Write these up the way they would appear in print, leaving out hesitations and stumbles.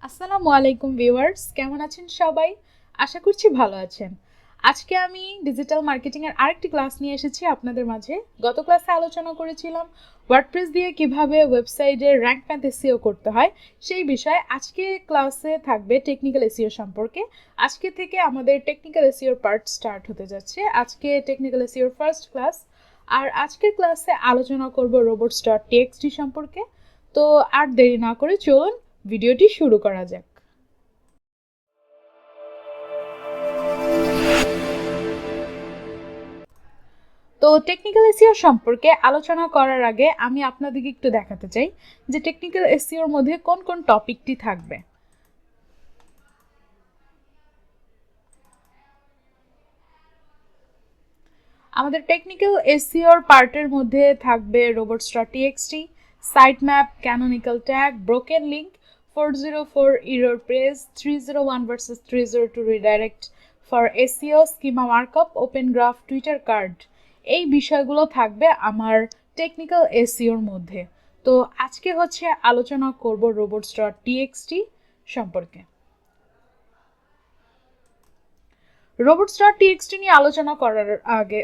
আসসালামু আলাইকুম ভিউয়ার্স, কেমন আছেন সবাই? আশা করছি ভালো আছেন। আজকে আমি ডিজিটাল মার্কেটিং এর আরেকটি ক্লাস নিয়ে এসেছি আপনাদের মাঝে। গত ক্লাসে আলোচনা করেছিলাম ওয়ার্ডপ্রেস দিয়ে কিভাবে ওয়েবসাইটে র‍্যাঙ্ক ম্যাথ এসইও করতে হয় সেই বিষয়ে। আজকে ক্লাসে থাকবে টেকনিক্যাল এসইও সম্পর্কে। আজকে থেকে আমাদের টেকনিক্যাল এসইওর পার্ট স্টার্ট হতে যাচ্ছে। আজকে টেকনিক্যাল এসইওর ফার্স্ট ক্লাস। আর আজকের ক্লাসে আলোচনা করব robots.txt সম্পর্কে। তো আর দেরি না করে চলুন ভিডিওটি শুরু করা যাক। তো টেকনিক্যাল এসইও সম্পর্কে আলোচনা করার আগে আমি আপনাদেরকে একটু দেখাতে চাই যে টেকনিক্যাল এসইওর মধ্যে কোন কোন টপিকটি থাকবে। আমাদের টেকনিক্যাল এসইওর পার্টের মধ্যে থাকবে robots.txt, site map, canonical tag, broken link, 404 error page, 301 versus 302 redirect for SEO, schema markup, open graph, Twitter card. এই বিষয়গুলো থাকবে আমার টেকনিক্যাল এসইওর মধ্যে। তো আজকে আলোচনা করব robots.txt সম্পর্কে। robots.txt নিয়ে আলোচনা করার আগে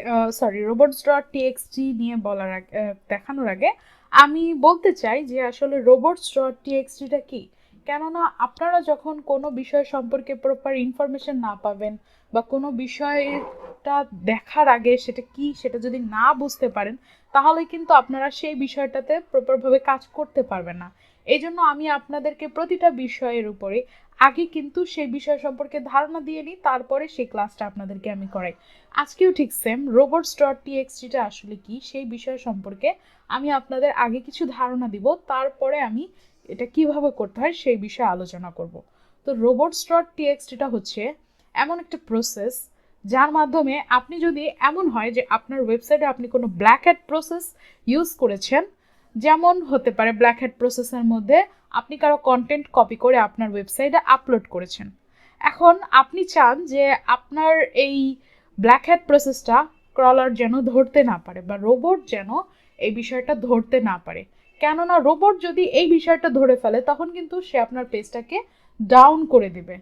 robots.txt নিয়ে বলার আগে দেখানোর আগে আমি বলতে চাই যে আসলে robots.txt কি। কেননা আপনারা যখন কোনো বিষয় সম্পর্কে প্রপার ইনফরমেশন না পাবেন বা কোনো বিষয়টা দেখার আগে সেটা কি সেটা যদি না বুঝতে পারেন তাহলে কিন্তু আপনারা সেই বিষয়টাতে প্রপারভাবে কাজ করতে পারবেন না। এই জন্য আমি আপনাদেরকে প্রতিটা বিষয়ের উপরে আগে কিন্তু সেই বিষয় সম্পর্কে ধারণা দিয়ে নিই, তারপরে সেই ক্লাসটা আপনাদেরকে আমি করাই। আজকেও ঠিক সেম robots.txt আসলে কি সেই বিষয় সম্পর্কে আমি আপনাদের আগে কিছু ধারণা দিব, তারপরে আমি এটা কিভাবে করতে হয় সেই বিষয়ে আলোচনা করব। তো robots.txt হচ্ছে এমন একটা প্রসেস যার মাধ্যমে আপনি যদি এমন হয় যে আপনার ওয়েবসাইটে আপনি কোনো ব্ল্যাক হ্যাট প্রসেস ইউজ করেছেন, যেমন হতে পারে ব্ল্যাক হ্যাট প্রসেসের মধ্যে আপনি কারো কন্টেন্ট কপি করে আপনার ওয়েবসাইটে আপলোড করেছেন। এখন আপনি চান যে আপনার এই ব্ল্যাক হ্যাট প্রসেসটা ক্রলার যেন ধরতে না পারে বা রোবট যেন এই বিষয়টা ধরতে না পারে। কেননা রোবট যদি এই বিষয়টা ধরে ফেলে তখন কিন্তু সে আপনার পেজটাকে ডাউন করে দিবে।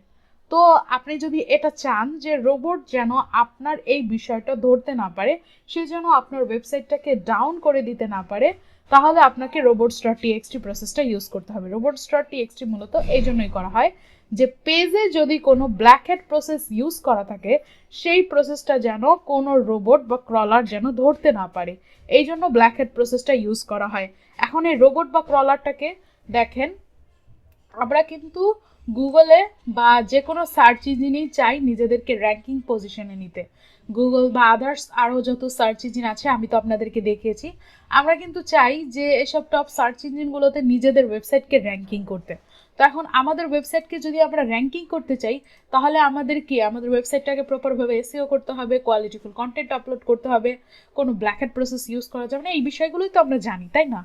তো আপনি যদি এটা চান যে রোবট যেন আপনার এই বিষয়টা ধরতে না পারে, সে যেন আপনার ওয়েবসাইটটাকে ডাউন করে দিতে না পারে, তাহলে আপনাকে robots.txt প্রসেসটা ইউজ করতে হবে। robots.txt মূলত এই জন্যই করা হয় যে পেজে যদি কোনো ব্ল্যাক হ্যাট প্রসেস ইউজ করা থাকে সেই প্রসেসটা যেন কোনো রোবট বা ক্রলার যেন ধরতে না পারে, এই জন্য ব্ল্যাক হ্যাট প্রসেসটা ইউজ করা হয়। এখন এই রোবট বা ক্রলারটাকে দেখেন, আমরা কিন্তু গুগলে বা যে কোনো সার্চ ইঞ্জিনেই চাই নিজেদেরকে র্যাঙ্কিং পজিশনে নিতে। গুগল বা আদার্স আরও যত সার্চ ইঞ্জিন আছে আমি তো আপনাদেরকে দেখিয়েছি, আমরা কিন্তু চাই যে এসব টপ সার্চ ইঞ্জিনগুলোতে নিজেদের ওয়েবসাইটকে র্যাঙ্কিং করতে। তো এখন আমাদের ওয়েবসাইটকে যদি আমরা র্যাঙ্কিং করতে চাই তাহলে আমাদের ওয়েবসাইটটাকে প্রপারভাবে এসইও করতে হবে, কোয়ালিটিফুল কন্টেন্ট আপলোড করতে হবে, কোনো ব্ল্যাক হ্যাট প্রসেস ইউজ করা যাবে না, এই বিষয়গুলোই তো আমরা জানি, তাই না?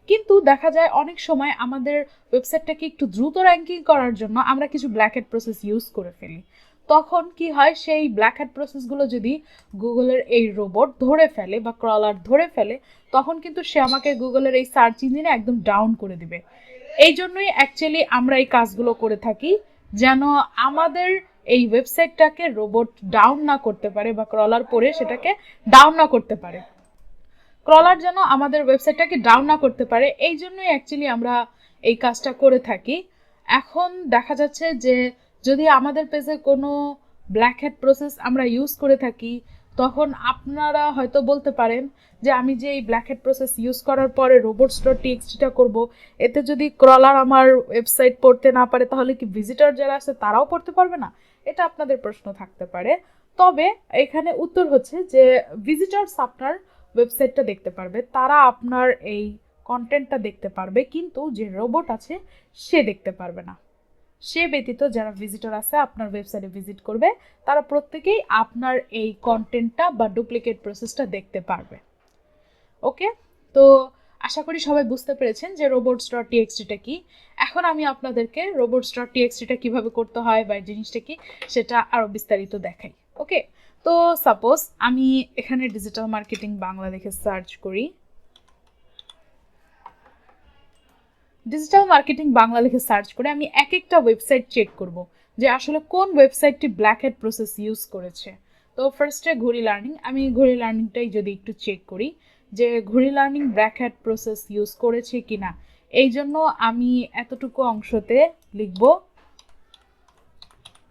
কিন্তু দেখা যায় অনেক সময় আমাদের ওয়েবসাইটটাকে একটু দ্রুত র্যাঙ্কিং করার জন্য আমরা কিছু ব্ল্যাক হ্যাট প্রসেস ইউজ করে ফেলি। তখন কি হয়, সেই ব্ল্যাক হ্যাট প্রসেসগুলো যদি গুগলের এই রোবট ধরে ফেলে বা ক্রলার ধরে ফেলে তখন কিন্তু সে আমাকে গুগলের এই সার্চ ইঞ্জিনে একদম ডাউন করে দিবে। এই জন্যই অ্যাকচুয়ালি আমরা এই কাজগুলো করে থাকি, যেন আমাদের এই ওয়েবসাইটটাকে রোবট ডাউন না করতে পারে বা ক্রলার পরে সেটাকে ডাউন না করতে পারে, ক্রলার যেন আমাদের ওয়েবসাইটটাকে ডাউন না করতে পারে। এই জন্যই অ্যাকচুয়ালি আমরা এই কাজটা করে থাকি। এখন দেখা যাচ্ছে যে যদি আমাদের পেজে কোনো ব্ল্যাক হ্যাট প্রসেস আমরা ইউজ করে থাকি তখন আপনারা হয়তো বলতে পারেন যে আমি যে এই ব্ল্যাক হ্যাট প্রসেস ইউজ করার পরে robots.txt করব, এতে যদি ক্রলার আমার ওয়েবসাইট পড়তে না পারে তাহলে কি ভিজিটর যারা আছে তারাও পড়তে পারবে না? এটা আপনাদের প্রশ্ন থাকতে পারে। তবে এখানে উত্তর হচ্ছে যে ভিজিটরস আপনার ওয়েবসাইটটা দেখতে পারবে, তারা আপনার এই কন্টেন্টটা দেখতে পারবে, কিন্তু যে রোবট আছে সে দেখতে পারবে না। সে ব্যতীত যারা ভিজিটর আছে আপনার ওয়েবসাইটে ভিজিট করবে তারা প্রত্যেকেই আপনার এই কন্টেন্টটা বা ডুপ্লিকেট প্রসেসটা দেখতে পারবে। ওকে, তো আশা করি সবাই বুঝতে পেরেছেন যে robots.txt কি। এখন আমি আপনাদেরকে robots.txt কিভাবে করতে হয় বা জিনিসটা কি সেটা আরো বিস্তারিত দেখাই। ওকে, তো সাপোজ আমি এখানে ডিজিটাল মার্কেটিং বাংলা লিখে সার্চ করি। ডিজিটাল মার্কেটিং বাংলা লিখে সার্চ করে আমি এক একটা ওয়েবসাইট চেক করব যে আসলে কোন ওয়েবসাইটটি ব্ল্যাক হ্যাট প্রসেস ইউজ করেছে। তো ফার্স্টে ঘড়ি লার্নিং, আমি ঘড়ি লার্নিংটাই যদি একটু চেক করি যে ঘড়ি learning black hat process use করেছে কিনা, এই জন্য আমি এতটুকু অংশতে লিখব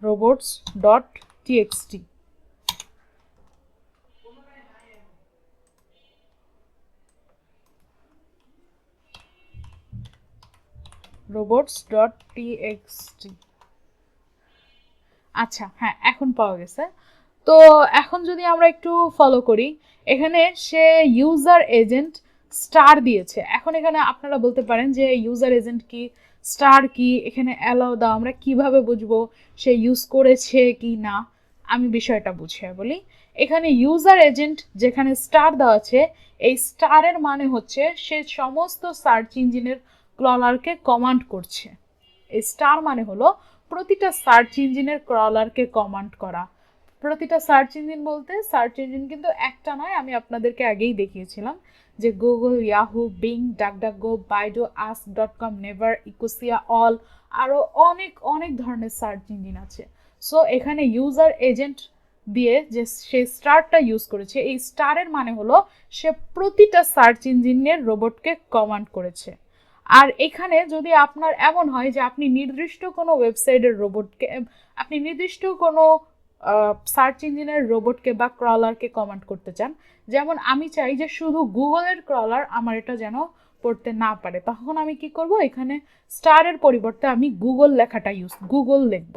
robots.txt। robots.txt। আচ্ছা হ্যাঁ, এখন পাওয়া গেছে। তো এখন যদি আমরা একটু ফলো করি, এখানে সে ইউজার এজেন্ট স্টার দিয়েছে। এখন এখানে আপনারা বলতে পারেন যে ইউজার এজেন্ট কি, স্টার কি, এখানে অ্যালাউ দাও, আমরা কিভাবে বুঝবো সে ইউজ করেছে কি না। আমি বিষয়টা বুঝিয়ে বলি। এখানে ইউজার এজেন্ট যেখানে স্টার দেওয়া আছে, এই স্টারের মানে হচ্ছে সে সমস্ত সার্চ ইঞ্জিনের ক্রলারকে কমান্ড করছে। এই স্টার মানে হলো প্রতিটা সার্চ ইঞ্জিনের ক্রলারকে কমান্ড করা। প্রতিটা সার্চ ইঞ্জিন বলতে সার্চ ইঞ্জিন কিন্তু একটা নয়, আমি আপনাদেরকে আগেই দেখিয়েছিলাম যে Google, Yahoo, Bing, DuckDuckGo, Baidu, ask.com, Naver, Ecosia, all, আরও অনেক অনেক ধরনের সার্চ ইঞ্জিন আছে। সো এখানে ইউজার এজেন্ট দিয়ে যে সে স্টারটা ইউজ করেছে, এই স্টারের মানে হলো সে প্রতিটা সার্চ ইঞ্জিনের রোবটকে কমান্ড করেছে। আর এখানে যদি আপনার এমন হয় যে আপনি নির্দিষ্ট কোনো ওয়েবসাইটের রোবটকে, আপনি নির্দিষ্ট কোনো সার্চ ইঞ্জিনের রোবটকে বা ক্রলারকে কমান্ড করতে চান, যেমন আমি চাই যে শুধু গুগলের ক্রলার আমার এটা যেন পড়তে না পারে, তখন আমি কি করব, এখানে স্টারের পরিবর্তে আমি গুগল লেখাটা গুগল লিখব।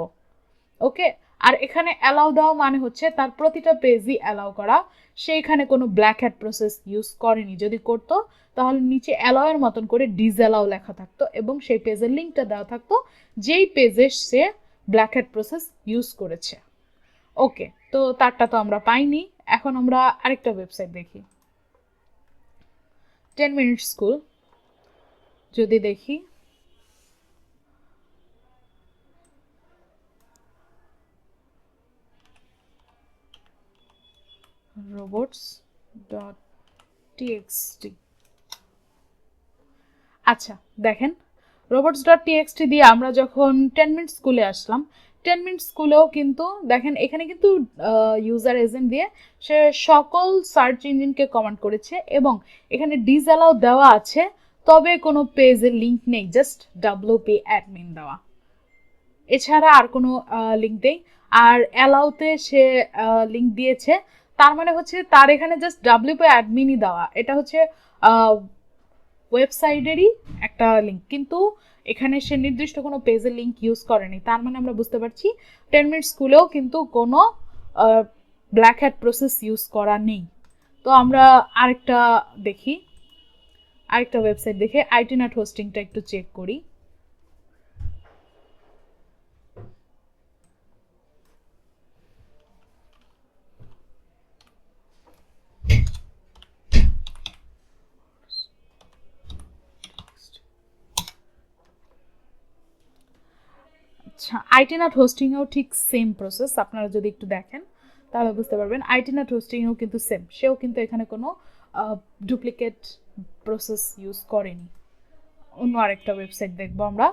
ওকে। আর এখানে অ্যালাউ দেওয়া মানে হচ্ছে তার প্রতিটা পেজই অ্যালাউ করা। সে এখানে কোনো ব্ল্যাক হ্যাট প্রসেস ইউজ করেনি, যদি করতো তাহলে নিচে অ্যালাউয়ের মতন করে ডিসঅ্যালাউ লেখা থাকতো এবং সেই পেজের লিঙ্কটা দেওয়া থাকতো যেই পেজে সে ব্ল্যাক হ্যাট প্রসেস ইউজ করেছে। ওকে, তো তারটা তো আমরা পাইনি। এখন আমরা আরেকটা ওয়েবসাইট দেখি, 10 মিনিট স্কুল। যদি দেখি, robots.txt। আচ্ছা দেখেন, robots.txt দিয়ে আমরা যখন 10 মিনিট স্কুলে আসলাম, 10 মিনিট স্কুলেও কিন্তু দেখেন এখানে কিন্তু ইউজার এজেন্ট দিয়ে সে সকল সার্চ ইঞ্জিনকে কমান্ড করেছে এবং এখানে ডিসঅ্যালাউ দেওয়া আছে, তবে কোনো পেজের লিঙ্ক নেই, জাস্ট wp অ্যাডমিন দেওয়া, এছাড়া আর কোনো লিঙ্ক নেই। আর অ্যালাউতে সে লিঙ্ক দিয়েছে, তার মানে হচ্ছে তার এখানে জাস্ট wp অ্যাডমিনই দেওয়া, এটা হচ্ছে ওয়েবসাইটেরই একটা লিঙ্ক, কিন্তু এখানে সে নির্দিষ্ট কোনো পেজের লিঙ্ক ইউজ করেনি। তার মানে আমরা বুঝতে পারছি 10 মিনিট স্কুলেও কিন্তু কোনো ব্ল্যাক হ্যাট প্রসেস ইউজ করা নেই। তো আমরা আরেকটা দেখি, আরেকটা ওয়েবসাইট দেখে আইটিনাট হোস্টিংটা একটু চেক করি। আচ্ছা, আইটিনাট হোস্টিংয়েও ঠিক সেম প্রসেস, আপনারা যদি একটু দেখেন তাহলে বুঝতে পারবেন আইটিনাট হোস্টিংয়েও কিন্তু সেম, সেও কিন্তু এখানে কোনো ডুপ্লিকেট প্রসেস ইউজ করেনি। অন্য আরেকটা ওয়েবসাইট দেখবো আমরা,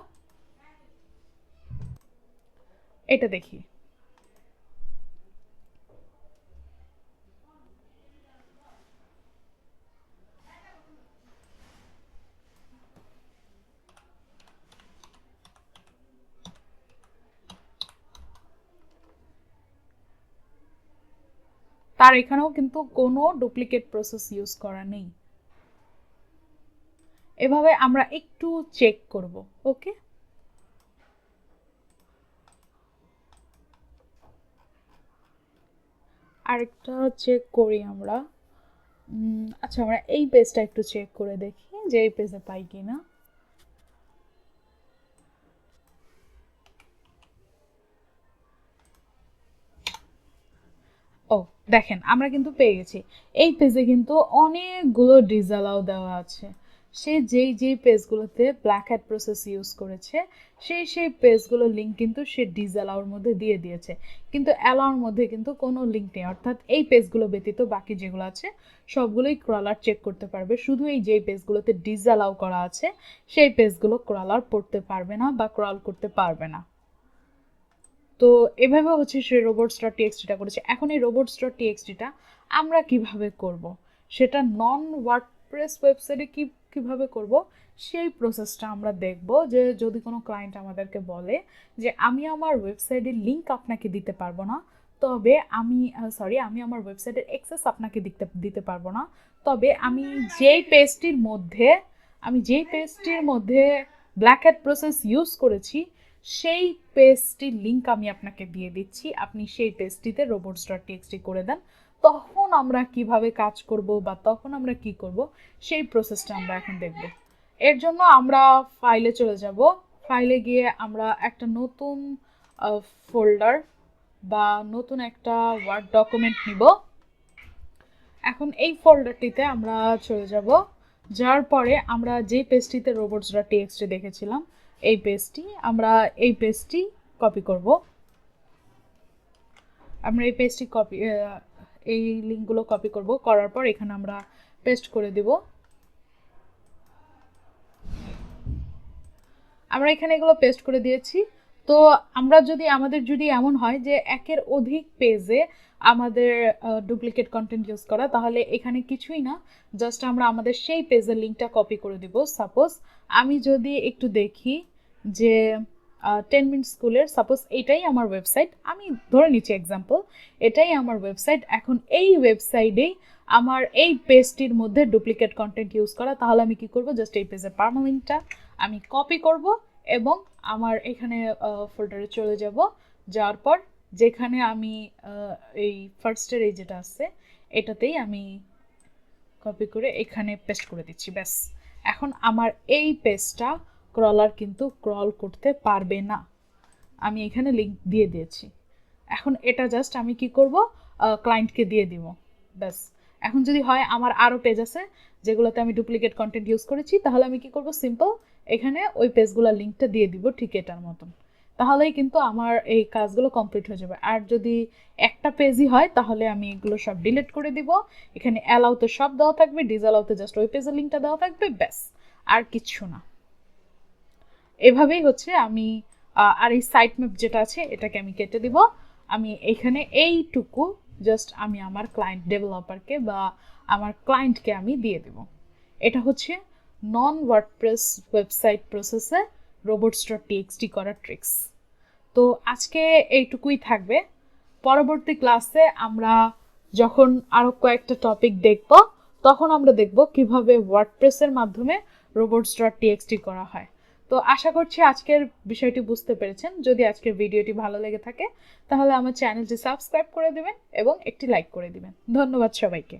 এটা দেখি। তার এখানেও কিন্তু কোনো ডুপ্লিকেট প্রসেস ইউজ করা নেই। এভাবে আমরা একটু চেক করব। ওকে, আরেকটা চেক করি আমরা। আচ্ছা, আমরা এই পেজটা একটু চেক করে দেখি যে এই পেজে পাই কিনা। ও দেখেন, আমরা কিন্তু পেয়ে গেছি। এই পেজে কিন্তু অনেকগুলো ডিসঅ্যালাউ দেওয়া আছে, সে যেই পেজগুলোতে ব্ল্যাক হ্যাট প্রসেস ইউজ করেছে সেই পেজগুলোর লিঙ্ক কিন্তু সে ডিসঅ্যালাউর মধ্যে দিয়ে দিয়েছে, কিন্তু অ্যালাউর মধ্যে কিন্তু কোনো লিঙ্ক নেই। অর্থাৎ এই পেজগুলো ব্যতীত বাকি যেগুলো আছে সবগুলোই ক্রলার চেক করতে পারবে, শুধু এই যেই পেজগুলোতে ডিসঅ্যালাউ করা আছে সেই পেজগুলো ক্রলার পড়তে পারবে না বা ক্রল করতে পারবে না। তো এভাবে হচ্ছে সে robots.txt করেছে। এখন এই robots.txt আমরা কিভাবে করব, সেটা নন ওয়ার্ডপ্রেস ওয়েবসাইটে কিভাবে করব সেই প্রসেসটা আমরা দেখব। যে যদি কোনো ক্লায়েন্ট আমাদেরকে বলে যে আমি আমার ওয়েবসাইটের লিঙ্ক আপনাকে দিতে পারবো না, তবে আমি আমার ওয়েবসাইটের অ্যাক্সেস আপনাকে দিতে পারবো না, তবে আমি যেই পেজটির মধ্যে ব্ল্যাক হ্যাট প্রসেস ইউজ করেছি সেই পেজটির লিঙ্ক আমি আপনাকে দিয়ে দিচ্ছি, আপনি সেই পেজটিতে robots.txt করে দেন। তখন আমরা কিভাবে কাজ করব বা তখন আমরা কি করব সেই প্রসেসটা আমরা এখন দেখব। এর জন্য আমরা ফাইলে চলে যাব। ফাইলে গিয়ে আমরা একটা নতুন ফোল্ডার বা নতুন একটা ওয়ার্ড ডকুমেন্ট নিব। এখন এই ফোল্ডারটিতে আমরা চলে যাব, যার পরে আমরা যে পেজটিতে robots.txt দেখেছিলাম এই পেজটি কপি করব। আমরা এই লিঙ্কগুলো কপি করব, করার পর এখানে আমরা পেস্ট করে দেব। আমরা এখানে এগুলো পেস্ট করে দিয়েছি। তো আমাদের যদি এমন হয় যে একের অধিক পেজে আমাদের ডুপ্লিকেট কন্টেন্ট ইউজ করা, তাহলে এখানে কিছুই না, জাস্ট আমরা আমাদের সেই পেজের লিঙ্কটা কপি করে দিব। সাপোজ আমি যদি একটু দেখি যে 10 মিনিট স্কুলের, সাপোজ এটাই আমার ওয়েবসাইট, আমি ধরে নিচ্ছি এক্সাম্পল, এটাই আমার ওয়েবসাইট। এখন এই ওয়েবসাইটেই আমার এই পেজটির মধ্যে ডুপ্লিকেট কন্টেন্ট ইউজ করা, তাহলে আমি কি করব, জাস্ট এই পেজের পারমালিঙ্কটা আমি কপি করব এবং আমার এখানে ফোল্ডারে চলে যাব। যাওয়ার পর যেখানে আমি এই ফার্স্টের এই যেটা আছে এটাতেই আমি কপি করে এখানে পেস্ট করে দিচ্ছি, ব্যাস। এখন আমার এই পেজটা ক্রলার কিন্তু ক্রল করতে পারবে না, আমি এখানে লিঙ্ক দিয়ে দিয়েছি। এখন এটা জাস্ট আমি কি করব, ক্লায়েন্টকে দিয়ে দিব, ব্যাস। এখন যদি হয় আমার আরও পেজ আছে যেগুলোতে আমি ডুপ্লিকেট কন্টেন্ট ইউজ করেছি, তাহলে আমি কি করব, সিম্পল এখানে ওই পেজগুলোর লিঙ্কটা দিয়ে দিব ঠিক এটার মতন, তাহলেই কিন্তু আমার এই কাজগুলো কমপ্লিট হয়ে যাবে। আর যদি একটা পেজই হয় তাহলে আমি এগুলো সব ডিলিট করে দিব, এখানে অ্যালাউতে সব দেওয়া থাকবে, ডিসঅ্যালাউতে জাস্ট ওই পেজের লিঙ্কটা দেওয়া থাকবে, ব্যাস, আর কিচ্ছু না। এভাবেই হচ্ছে আমি আর এই সাইট ম্যাপ যেটা আছে এটাকে আমি কেটে দিব। আমি এখানে এইটুকু জাস্ট আমি আমার ক্লায়েন্ট ডেভেলপারকে বা আমার ক্লায়েন্টকে আমি দিয়ে দেব। এটা হচ্ছে নন ওয়ার্ডপ্রেস ওয়েবসাইট প্রসেসে robots.txt করার ট্রিক্স। তো আজকে এইটুকুই থাকবে। পরবর্তী ক্লাসে আমরা যখন আরও কয়েকটা টপিক দেখব তখন আমরা দেখব কিভাবে ওয়ার্ডপ্রেসের মাধ্যমে robots.txt করা হয়। তো আশা করছি আজকের বিষয়টি বুঝতে পেরেছেন। যদি আজকের ভিডিওটি ভালো লেগে থাকে তাহলে আমার চ্যানেলটি সাবস্ক্রাইব করে দিবেন এবং একটি লাইক করে দিবেন। ধন্যবাদ সবাইকে।